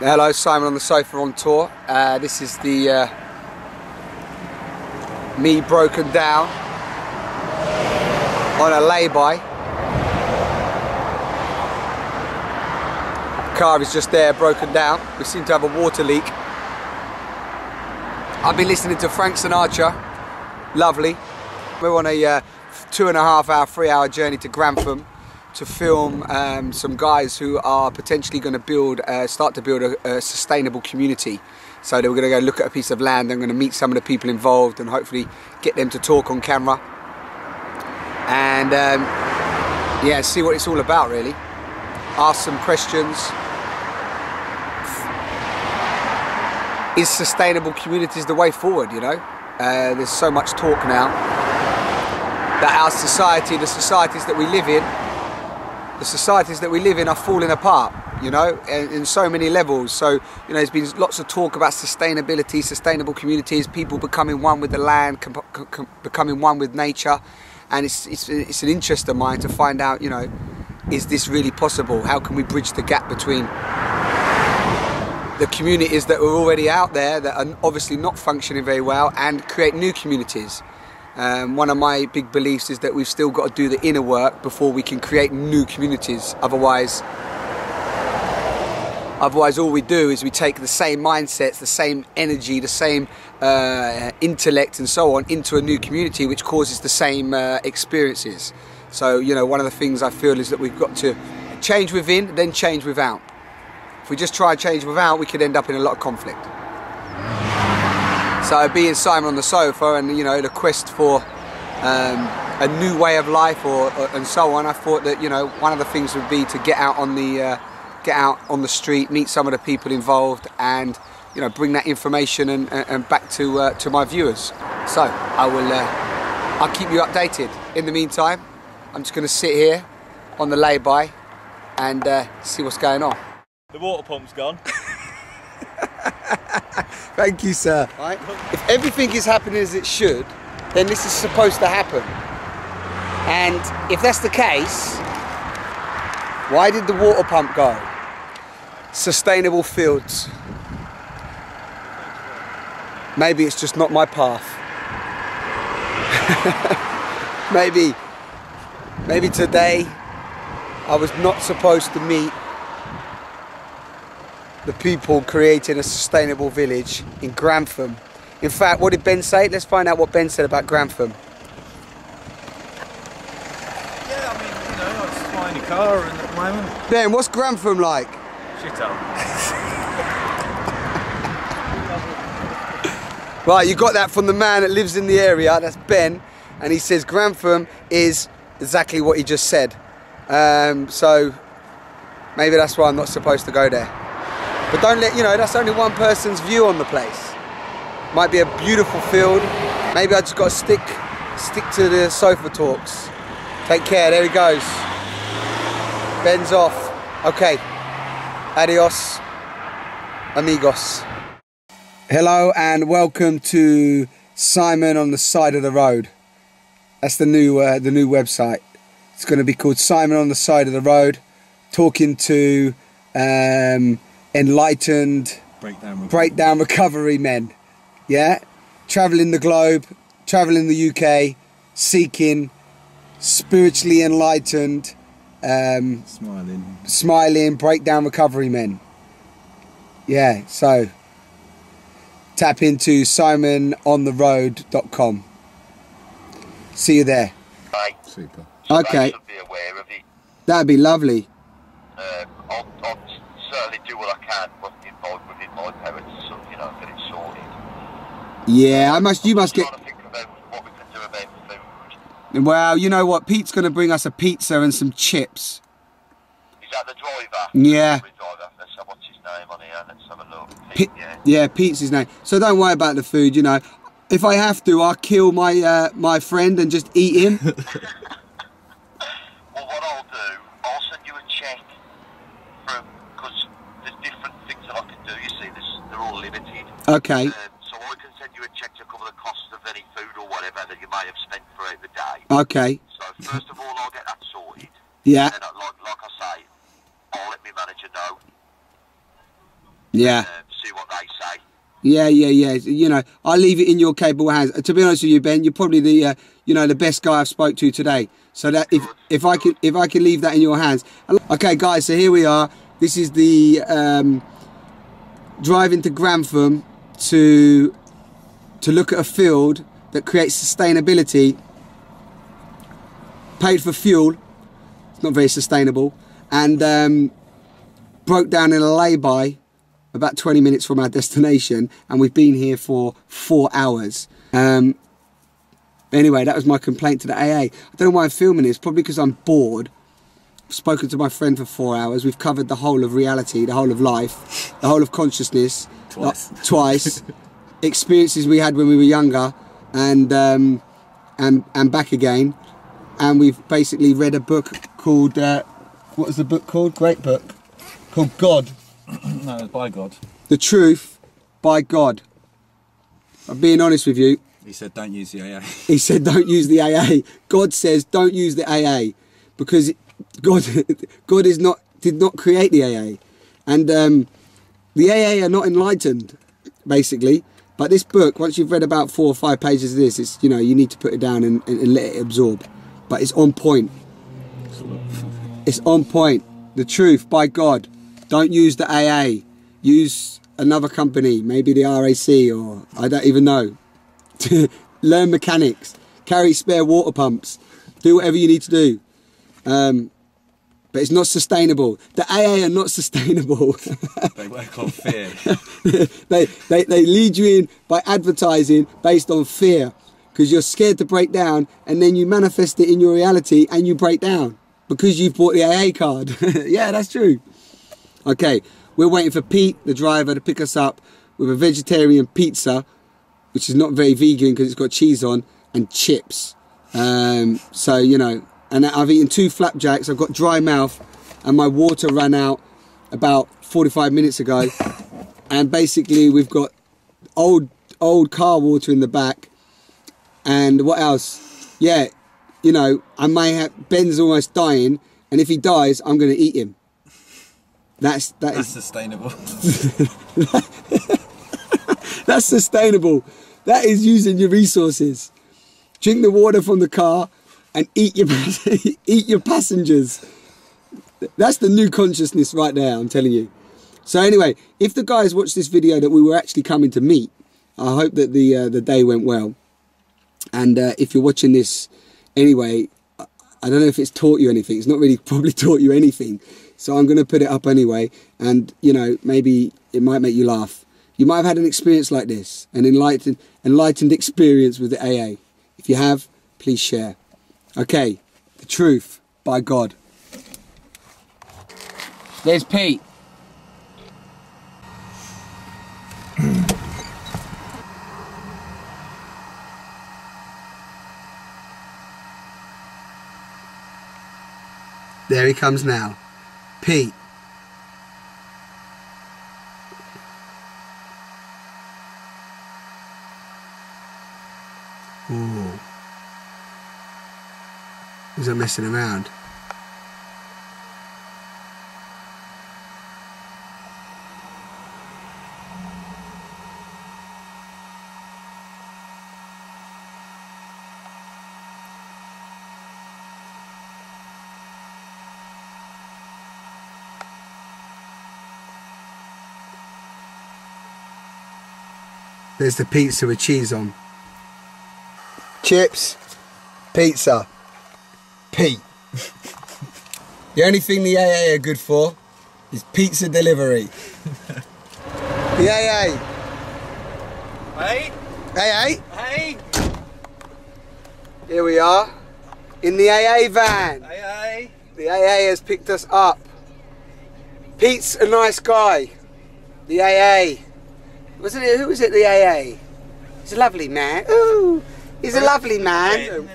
Hello, Simon on the sofa on tour. This is the me broken down on a lay-by. Car is just there, broken down. We seem to have a water leak. I've been listening to Frank Sinatra. Lovely. We're on a 2.5 hour, 3 hour journey to Grantham to film some guys who are potentially going to start to build a sustainable community. So we're going to go look at a piece of land. I'm going to meet some of the people involved and hopefully get them to talk on camera. And yeah, see what it's all about really. Ask some questions. Is sustainable communities the way forward, you know? There's so much talk now that our society, the societies that we live in are falling apart, you know, in so many levels. So, you know, there's been lots of talk about sustainability, sustainable communities, people becoming one with the land, becoming one with nature. And it's an interest of mine to find out, you know, is this really possible? How can we bridge the gap between the communities that are already out there that are obviously not functioning very well and create new communities? One of my big beliefs is that we've still got to do the inner work before we can create new communities. Otherwise all we do is we take the same mindsets, the same energy, the same intellect and so on into a new community which causes the same experiences. So, you know, one of the things I feel is that we've got to change within, then change without. If we just try and change without, we could end up in a lot of conflict. So being Simon on the sofa and, you know, the quest for a new way of life and so on, I thought that, you know, one of the things would be to get out on the street, meet some of the people involved, and, you know, bring that information and back to my viewers. So I'll keep you updated. In the meantime, I'm just going to sit here on the lay-by and see what's going on. The water pump's gone. Thank you, sir. Right. If everything is happening as it should, then this is supposed to happen. And if that's the case, why did the water pump go? Sustainable fields. Maybe it's just not my path. Maybe today I was not supposed to meet the people creating a sustainable village in Grantham. In fact, what did Ben say? Let's find out what Ben said about Grantham. Yeah, I mean, you know, I was flying a car and at the moment. Ben, what's Grantham like? Shithole. Right, you got that from the man that lives in the area, that's Ben, and he says Grantham is exactly what he just said. So maybe that's why I'm not supposed to go there. But don't let, you know, that's only one person's view on the place. Might be a beautiful field. Maybe I just got to stick to the sofa talks. Take care, there he goes. Ben's off. Okay, adios, amigos. Hello and welcome to Simon on the Side of the Road. That's the new website. It's going to be called Simon on the Side of the Road, talking to enlightened breakdown recovery men. Yeah, traveling the globe, traveling the UK, seeking spiritually enlightened, smiling breakdown recovery men. Yeah, so tap into simonontheroad.com. See you there. Right. Super. So okay. should be aware of it. That'd be lovely. I'll certainly do what I can within my parents, so, you know, get it sorted. Yeah, you must get. I'm trying to think about what we can do about food. Well, you know what? Pete's going to bring us a pizza and some chips. Is that the driver? Yeah. The driver. Let's have what's his name on here. Let's have a look. Pete, yeah, Pete's his name. So don't worry about the food. You know, if I have to, I'll kill my my friend and just eat him. Well, what I'll do, I'll send you a check from, because there's different things that I can do. You see, they're all limited. Okay. So I can send you a check to cover the cost of any food or whatever. that you may have spent throughout the day. Okay. So first of all, I'll get that sorted. Yeah. And then, like I say, I'll let my manager know. Yeah. See what they say. Yeah. You know, I'll leave it in your capable hands. To be honest with you, Ben, you're probably the you know, the best guy I've spoke to today. So that if I can leave that in your hands. Okay, guys. So here we are. This is the drive into Grantham to look at a field that creates sustainability. Paid for fuel. It's not very sustainable, and broke down in a lay-by about 20 minutes from our destination, and we've been here for 4 hours. Anyway, that was my complaint to the AA. I don't know why I'm filming this, probably because I'm bored. I've spoken to my friend for 4 hours. We've covered the whole of reality, the whole of life, the whole of consciousness. Twice. Experiences we had when we were younger, and back again. And we've basically read a book called, what was the book called? Great book. Called God. No, it's by God. The Truth by God. I'm being honest with you. He said don't use the AA. He said don't use the AA. God says don't use the AA. Because God did not create the AA. And the AA are not enlightened, basically. But this book, once you've read about 4 or 5 pages of this, it's, you know, you need to put it down and let it absorb. But it's on point. It's on point. The Truth by God. Don't use the AA. Use another company, maybe the RAC, or I don't even know. Learn mechanics. Carry spare water pumps. Do whatever you need to do. But it's not sustainable. The AA are not sustainable. They work on fear. they lead you in by advertising based on fear. Because you're scared to break down, and then you manifest it in your reality and you break down. Because you've bought the AA card. Yeah, that's true. Okay, we're waiting for Pete, the driver, to pick us up with a vegetarian pizza, which is not very vegan because it's got cheese on, and chips. So, you know, and I've eaten 2 flapjacks, I've got dry mouth, and my water ran out about 45 minutes ago. And basically we've got old car water in the back. And what else? Yeah, you know, Ben's almost dying, and if he dies, I'm going to eat him. That's sustainable. That's sustainable. That is using your resources. Drink the water from the car and eat your passengers. That's the new consciousness right there, I'm telling you. So anyway, if the guys watched this video that we were actually coming to meet, I hope that the day went well. And if you're watching this anyway, I don't know if it's taught you anything. It's not really probably taught you anything. So I'm going to put it up anyway. And, you know, maybe it might make you laugh. You might have had an experience like this, an enlightened experience with the AA. If you have, please share. Okay, The Truth by God. There's Pete. There he comes now. Pete. Ooh. He's not messing around. There's the pizza with cheese on. Chips, pizza, Pete. The only thing the AA are good for is pizza delivery. The AA. Hey? AA? Hey? Here we are, in the AA van. Hey? The AA has picked us up. Pete's a nice guy. The AA. Wasn't it? Who was it? The AA. He's a lovely man. Ooh, he's a lovely man.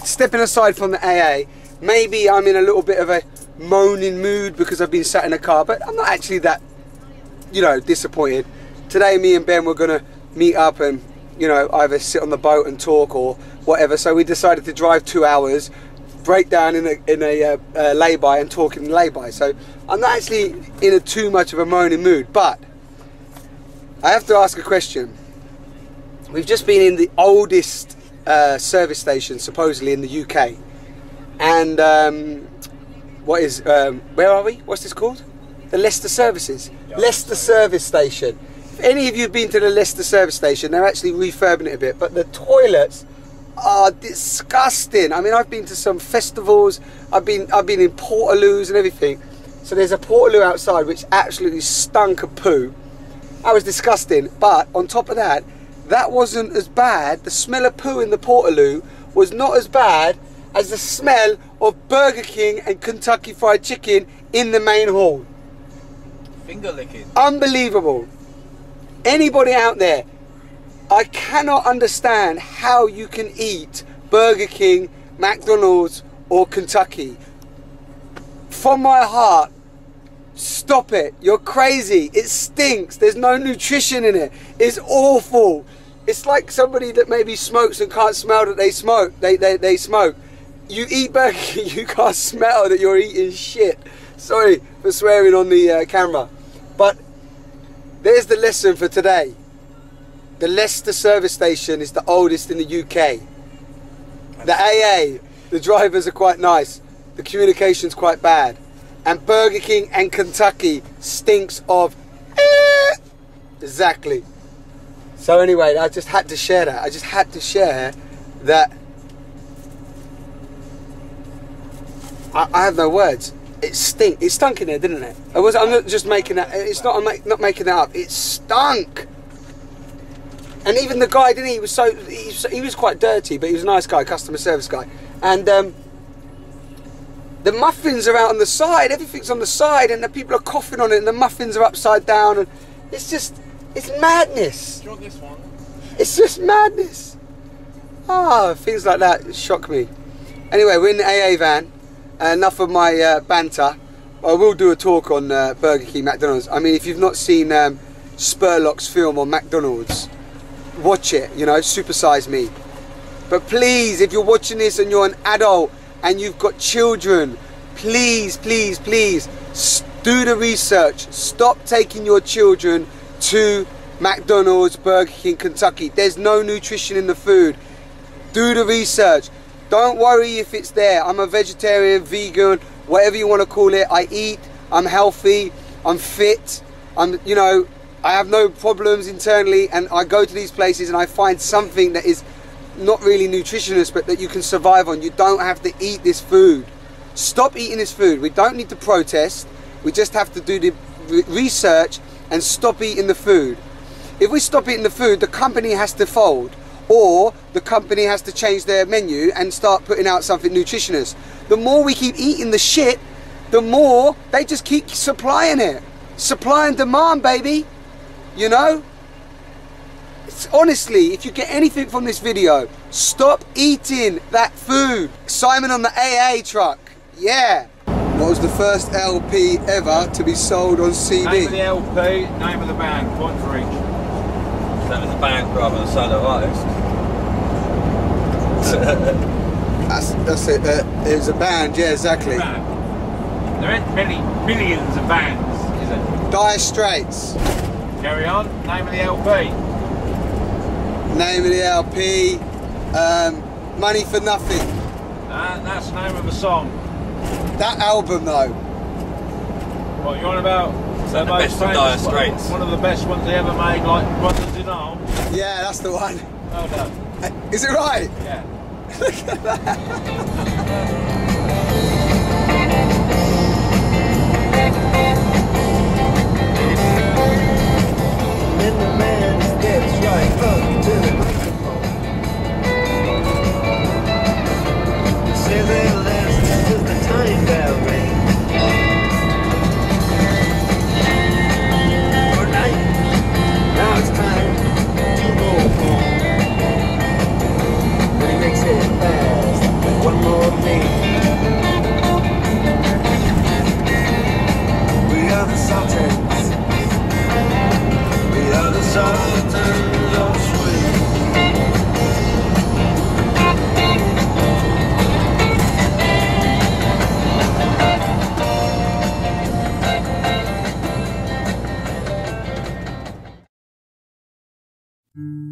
Stepping aside from the AA, maybe I'm in a little bit of a moaning mood because I've been sat in a car, but I'm not actually that, you know, disappointed. Today, me and Ben were gonna meet up and you know, either sit on the boat and talk or whatever. So we decided to drive 2 hours, break down in a lay-by and talk in lay-by. So I'm not actually in too much of a moaning mood, but I have to ask a question. We've just been in the oldest service station supposedly in the UK, and where are we? What's this called? The Leicester Services. Yeah, Leicester Service Station. If any of you have been to the Leicester Service Station, they're actually refurbing it a bit, but the toilets are disgusting. I mean, I've been to some festivals, I've been in Portaloos and everything. So there's a Portaloo outside which absolutely stunk of poo. That was disgusting, but on top of that, that wasn't as bad. The smell of poo in the Portaloo was not as bad as the smell of Burger King and Kentucky Fried Chicken in the main hall. Finger licking. Unbelievable. Anybody out there, I cannot understand how you can eat Burger King, McDonald's or Kentucky. From my heart, stop it. You're crazy. It stinks. There's no nutrition in it. It's awful. It's like somebody that maybe smokes and can't smell that they smoke. They smoke. You eat Burger King, you can't smell that you're eating shit. Sorry for swearing on the camera. But there's the lesson for today. The Leicester service station is the oldest in the UK. The AA, the drivers are quite nice. The communication's quite bad. And Burger King and Kentucky stinks of exactly. So anyway, I just had to share that. I just had to share that. I have no words. It stink. It stunk in there, didn't it? I'm not just making that. It's not. I'm not making that up. It stunk. And even the guy, didn't he? He was quite dirty, but he was a nice guy, customer service guy. And the muffins are out on the side. Everything's on the side, and the people are coughing on it, and the muffins are upside down, and it's madness. Do you want this one? It's just madness. Ah, things like that shock me. Anyway, we're in the AA van. Enough of my banter. I will do a talk on Burger King, McDonald's. I mean, if you've not seen Spurlock's film on McDonald's, watch it, you know, Supersize Me. But please, if you're watching this and you're an adult and you've got children, please, please, please, do the research. Stop taking your children to McDonald's, Burger King, Kentucky. There's no nutrition in the food. Do the research. Don't worry if it's there. I'm a vegetarian, vegan, whatever you want to call it. I eat, I'm healthy, I'm fit, you know, I have no problems internally, and I go to these places and I find something that is not really nutritious but that you can survive on. You don't have to eat this food. Stop eating this food. We don't need to protest. We just have to do the research and stop eating the food. If we stop eating the food, the company has to fold, or the company has to change their menu and start putting out something nutritious. The more we keep eating the shit, the more they just keep supplying it. Supply and demand, baby. You know? Honestly, if you get anything from this video, stop eating that food. Simon on the AA truck. Yeah. What was the first LP ever to be sold on CD? Name of the LP, name of the band, point for each. That was the band rather than solo artist. That's it. It was a band, yeah, exactly. There ain't many millions of bands, is it? Dire Straits. Carry on. Name of the LP. Name of the LP. Money for Nothing. That's the name of a song. That album, though. What you on about? The best of Dire Straits. One of the best ones they ever made, like Brothers in Arms. Yeah, that's the one. Well done. Is it right? Yeah. Look at that. Then the man steps right up to the microphone. Says at last till the time bell rings. Good night. Now it's time to go home. But he makes it fast with one more thing. We are the Sultans. We are the Sultans of Swing. you.